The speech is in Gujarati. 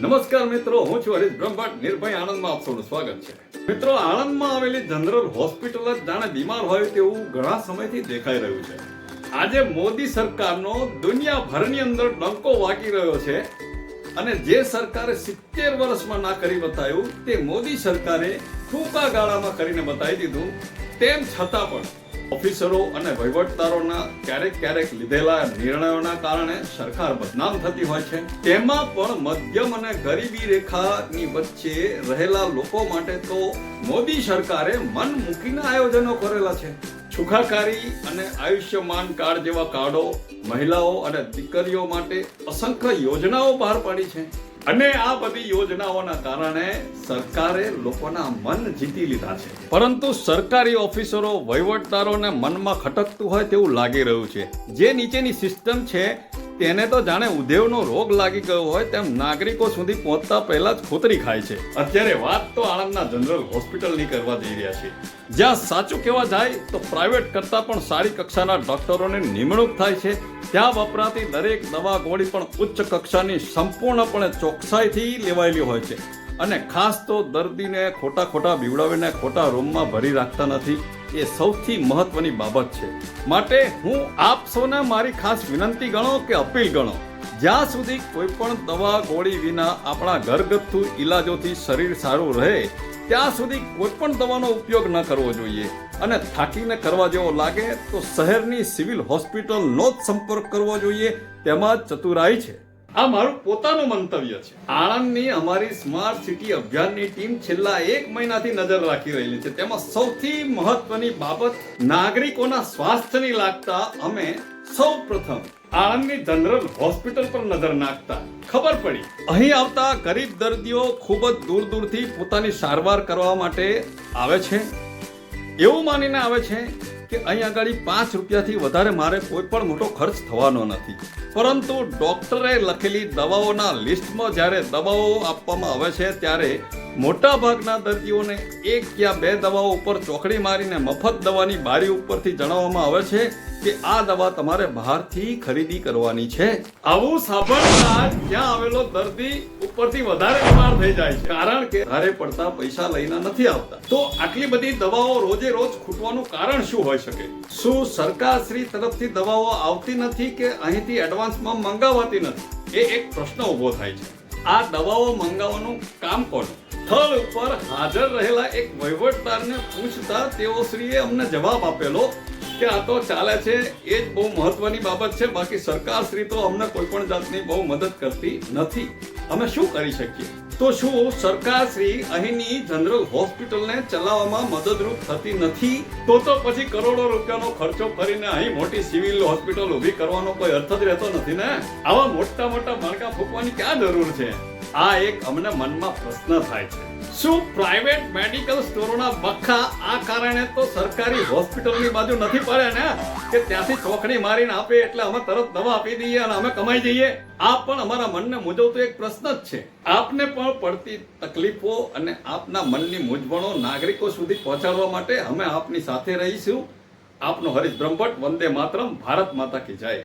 નમસ્કાર મિત્રો, હું છું હરીશ બ્રહ્મભટ્ટ. નિર્ભય આણંદમાં આપ સૌનું સ્વાગત છે. મિત્રો, આણંદમાં આવેલી જનરલ હોસ્પિટલ જ જાણે બીમાર હોય તેવું ઘણા સમયથી દેખાઈ રહ્યું છે. આજે મોદી સરકારનો દુનિયાભરની અંદર ડંકો વાગી રહ્યો છે અને જે સરકારે 70 વર્ષમાં ના કરી બતાવ્યું તે મોદી સરકારે ટૂંકા ગાળામાં કરીને બતાવી દીધું. તેમ છતાં પણ ઓફિસરો અને વહીવટદારોના ક્યારેક લીધેલા નિર્ણયોના કારણે સરકાર બદનામ થતી હોય છે. તેમાં પણ મધ્યમ અને ગરીબી રેખાની વચ્ચે રહેલા લોકો માટે તો મોદી સરકારે મન મૂકીને આયોજનો કરેલા છે. સુખાકારી અને આયુષ્યમાન કાર્ડ જેવા કાર્ડો, મહિલાઓ અને દીકરીઓ માટે અસંખ્ય યોજનાઓ બહાર પાડી છે. અને આ બધી યોજનાઓના કારણે સરકારે લોકોના મન જીતી લીધા છે. પરંતુ સરકારી ઓફિસરો, વહીવટદારોને મનમાં ખટકતું હોય તેવું લાગી રહ્યું છે. જે નીચેની સિસ્ટમ છે તેને તો જાણે ઉધેવનો રોગ લાગી ગયો હોય તેમ નાગરિકો સુધી પહોંચતા પહેલા જ ખોતરી ખાય છે. અત્યારે વાત તો આણંદના જનરલ હોસ્પિટલની કરવા જઈ રહ્યા છે, જ્યાં સાચું કહેવા જાય તો પ્રાઇવેટ કરતા પણ સારી કક્ષાના ડોક્ટરોની નિમણૂક થાય છે. ત્યાં વપરાતી દરેક દવા ગોળી પણ ઉચ્ચ કક્ષાની સંપૂર્ણપણે ચોકસાઈથી લેવાયેલી હોય છે. અને ખાસ તો દર્દીને ખોટા બીવડાવીને ખોટા રૂમમાં ભરી રાખતા નથી. એ સૌથી મહત્વની બાબત છે. માટે હું આપ સૌને મારી ખાસ વિનંતી ગણો કે અપીલ ગણો, જ્યાં સુધી કોઈ પણ દવા ગોળી વિના આપણા ઘરગથ્થુ ઇલાજોથી શરીર સારું રહે ત્યાં સુધી કોઈ પણ દવાનો ઉપયોગ ન કરવો જોઈએ. અને થાકીને કરવા જેવો લાગે તો શહેરની સિવિલ હોસ્પિટલનો જ સંપર્ક કરવો જોઈએ. તેમાં જ ચતુરાઈ છે. આ મારું પોતાનું મંતવ્ય છે. આણંદની અમારી સ્માર્ટ સિટી અભિયાનની ટીમ છેલ્લા 1 મહિનાથી નજર રાખી રહેલી છે. તેમાં સૌથી મહત્વની બાબત નાગરિકોના સ્વાસ્થ્યની લાગતા અમે સૌપ્રથમ આણંદની જનરલ હોસ્પિટલ પર નજર નાખતા ખબર પડી અહીં આવતા ગરીબ દર્દીઓ ખૂબ જ દૂરથી પોતાની સારવાર કરવા માટે આવે છે. એવું માનીને આવે છે કે અહીં આગળ 5 રૂપિયાથી વધારે મારે કોઈ પણ મોટો ખર્ચ થવાનો નથી. પરંતુ ડોક્ટરે લખેલી દવાઓના લિસ્ટમાં જ્યારે દવાઓ આપવામાં આવે છે ત્યારે મોટા ભાગના દર્દીઓને 1 કે 2 દવાઓ ઉપર ચોકડી મારીને મફત દવાની બારી ઉપરથી જણાવવામાં આવે છે કે આ દવા તમારે બહારથી ખરીદી કરવાની છે. આવું સાંભળતા ત્યાં આવેલો દર્દી ઉપરથી વધારે બીમાર થઈ જાય છે, કારણ કે ભારે પડતા પૈસા લઈને નથી આવતા. તો આટલી બધી દવાઓ રોજે રોજ ખૂટવાનું કારણ શું હોઈ શકે? શું સરકારશ્રી તરફથી દવાઓ આવતી નથી કે અહીંથી એડવાન્સમાં મંગાવાતી નથી? એ એક પ્રશ્ન ઉભો થાય છે. આ દવાઓ મંગાવવાનું કામ કોનું? સ્થળ ઉપર હાજર રહેલા એક વહીવટદારને પૂછતા તેઓ શ્રીએ અમને જવાબ આપેલો કે આ તો ચાલે છે, એ જ બહુ મહત્વની બાબત છે. બાકી સરકાર શ્રી તો અમને કોઈ પણ જાતની બહુ મદદ કરતી નથી. અમે શું કરી શકીએ? તો શું સરકાર શ્રી અહીંની જનરલ હોસ્પિટલને ચલાવવામાં મદદરૂપ થતી નથી? તો પછી કરોડો રૂપિયાનો ખર્ચો કરીને અહીં મોટી સિવિલ હોસ્પિટલ ઊભી કરવાનો કોઈ અર્થ જ રહેતો નથી ને. આવા મોટા મણકા ફૂંકવાની ક્યાં જરૂર છે? આ એક અમને મનમાં પ્રશ્ન થાય છે. શું પ્રાઇવેટ મેડિકલ સ્ટોરોના બખા આ કારણે તો સરકારી હોસ્પિટલની બાજુ નથી પડે ને કે ત્યાંથી ચોકડી મારીને આપે એટલે અમે તરત દવા આપી દઈએ અને અમે કમાઈ જઈએ? આ પણ અમારા મનને મૂંઝવતો એક પ્રશ્ન જ છે. આપને પણ પડતી તકલીફો અને આપના મનની મૂંઝવણો નાગરિકો સુધી પહોંચાડવા માટે અમે આપની સાથે રહીશું. આપનો હરીશ બ્રહ્મભટ્ટ. વંદે માતરમ. ભારત માતા કી જય.